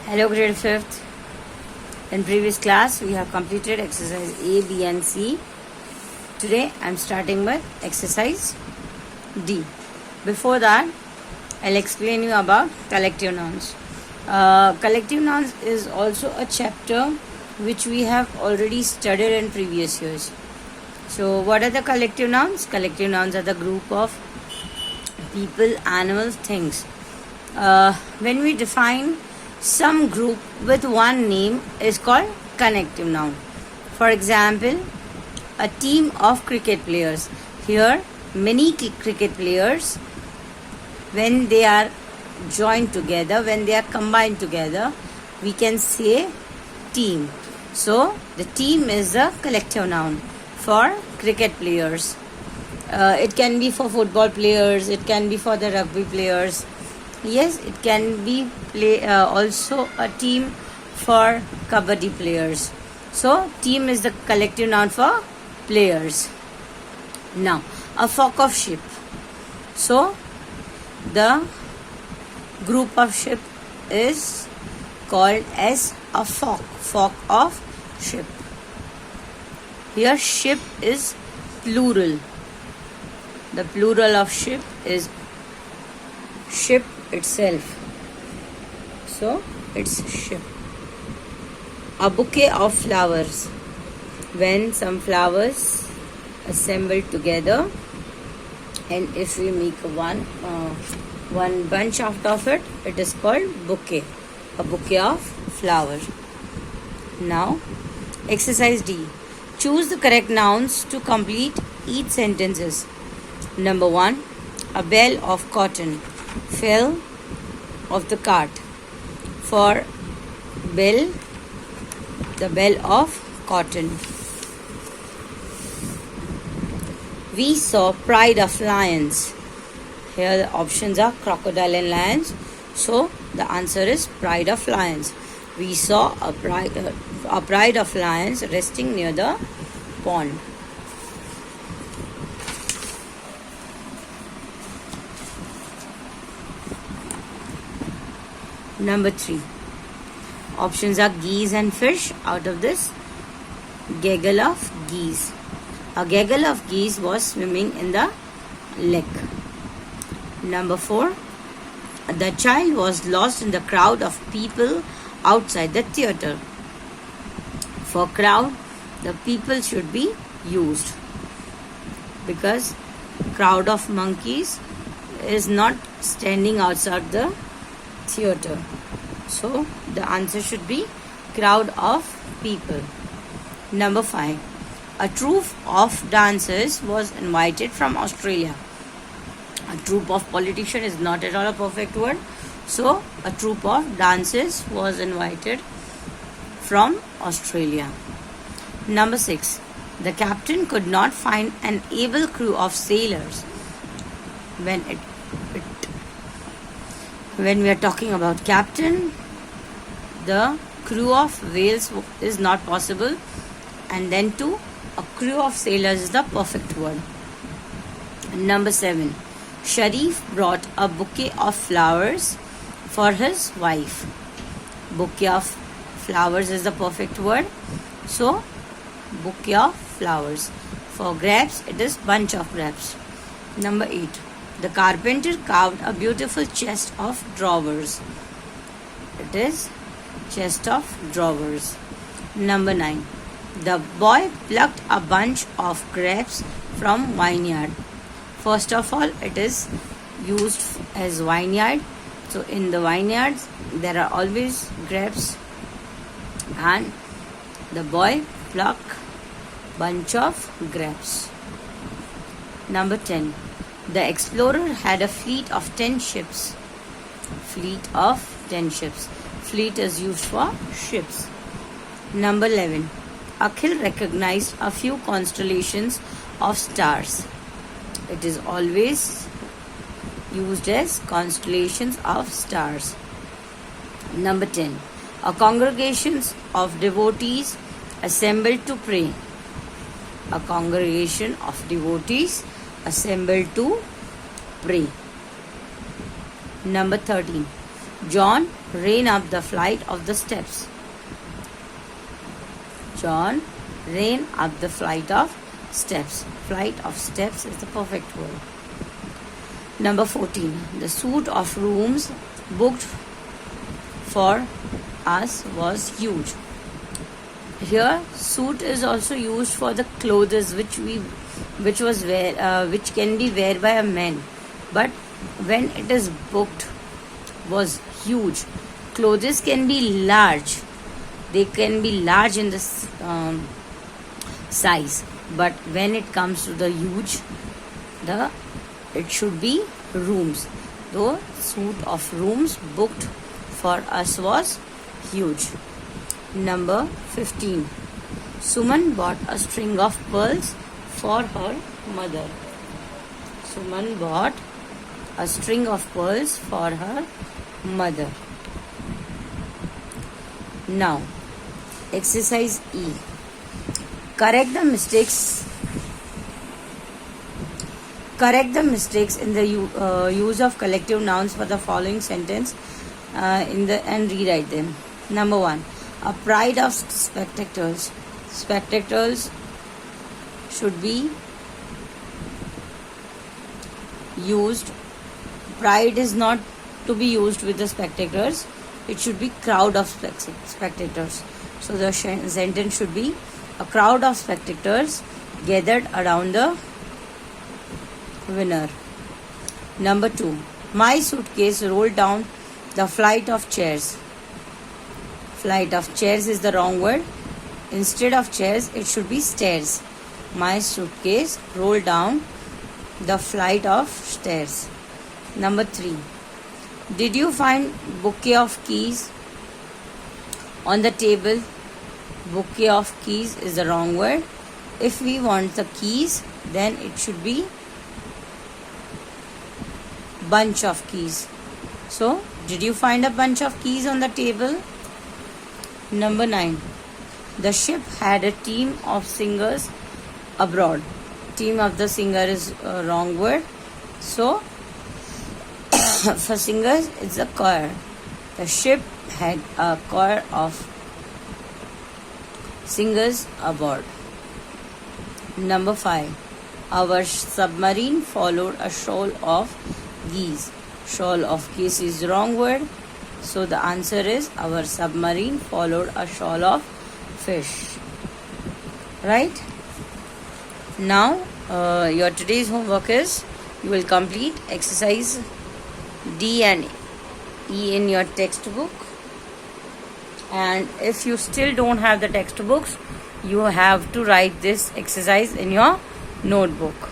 Hello grade 5th. In previous class we have completed exercise A, B and C. Today I am starting with exercise D. Before that I'll explain you about collective nouns. Collective nouns is also a chapter which we have already studied in previous years. So what are the collective nouns? Collective nouns are the group of people, animals, things. When we define some group with one name is called connective noun. For example, a team of cricket players. Here, many cricket players, when they are joined together, when they are combined together, we can say team. So, the team is a collective noun for cricket players. It can be for football players, it can be for the rugby players. Yes, it can be also a team for kabaddi players. So, team is the collective noun for players. Now, a flock of sheep. So, the group of sheep is called as a flock of sheep. Here, sheep is plural. The plural of sheep is sheep itself. So, it's sheep. A bouquet of flowers. When some flowers assemble together, and if we make one bunch out of it, it is called bouquet. A bouquet of flowers. Now, exercise D. Choose the correct nouns to complete each sentences. Number 1. A bale of cotton fell off the cart. For bale, the bale of cotton. We saw pride of lions. Here the options are crocodile and lions. So the answer is pride of lions. We saw a pride of lions resting near the pond. Number 3. Options are geese and fish. Out of this, gaggle of geese. A gaggle of geese was swimming in the lake. Number 4. The child was lost in the crowd of people outside the theatre. For crowd, the people should be used, because crowd of monkeys is not standing outside the theatre. So the answer should be crowd of people. Number 5. A troupe of dancers was invited from Australia. A troupe of politicians is not at all a perfect word. So a troupe of dancers was invited from Australia. Number 6. The captain could not find an able crew of sailors. When we are talking about captain, the crew of whales is not possible, and then too, a crew of sailors is the perfect word. Number 7. Sharif brought a bouquet of flowers for his wife. Bouquet of flowers is the perfect word. So, bouquet of flowers. For grapes, it is bunch of grapes. Number 8. The carpenter carved a beautiful chest of drawers. It is chest of drawers. Number 9. The boy plucked a bunch of grapes from vineyard. First of all, it is used as vineyard. So in the vineyards, there are always grapes, and the boy plucked bunch of grapes. Number 10. The explorer had a fleet of 10 ships. Fleet of 10 ships. Fleet is used for ships. Number 11. Akhil recognized a few constellations of stars. It is always used as constellations of stars. Number 10. A congregation of devotees assembled to pray. A congregation of devotees assembled to pray. Number 13. John ran up the flight of the steps. John ran up the flight of steps. Flight of steps is the perfect word. Number 14. The suite of rooms booked for us was huge. Here, suit is also used for the clothes which can be worn by a man, but when it is booked was huge. Clothes can be large. They can be large in the size, but when it comes to the huge, it should be rooms. The suite of rooms booked for us was huge. Number 15. Suman bought a string of pearls for her mother. Suman bought a string of pearls for her mother. Now, exercise E. Correct the mistakes in the use of collective nouns for the following sentence and rewrite them. Number 1. A pride of spectators. Spectators should be used. Pride is not to be used with the spectators. It should be crowd of spectators. So the sentence should be a crowd of spectators gathered around the winner. Number 2. My suitcase rolled down the flight of chairs. Flight of chairs is the wrong word. Instead of chairs, it should be stairs. My suitcase rolled down the flight of stairs. Number 3. Did you find bouquet of keys on the table? Bouquet of keys is the wrong word. If we want the keys, then it should be bunch of keys. So, did you find a bunch of keys on the table? Number 9. The ship had a team of singers abroad. Team of the singer is a wrong word. So, for singers, it's a choir. The ship had a choir of singers aboard. Number 5. Our submarine followed a shoal of geese. Shoal of geese is the wrong word. So the answer is our submarine followed a shoal of fish. Right? Now, your today's homework is you will complete exercise D and E in your textbook. And if you still don't have the textbooks, you have to write this exercise in your notebook.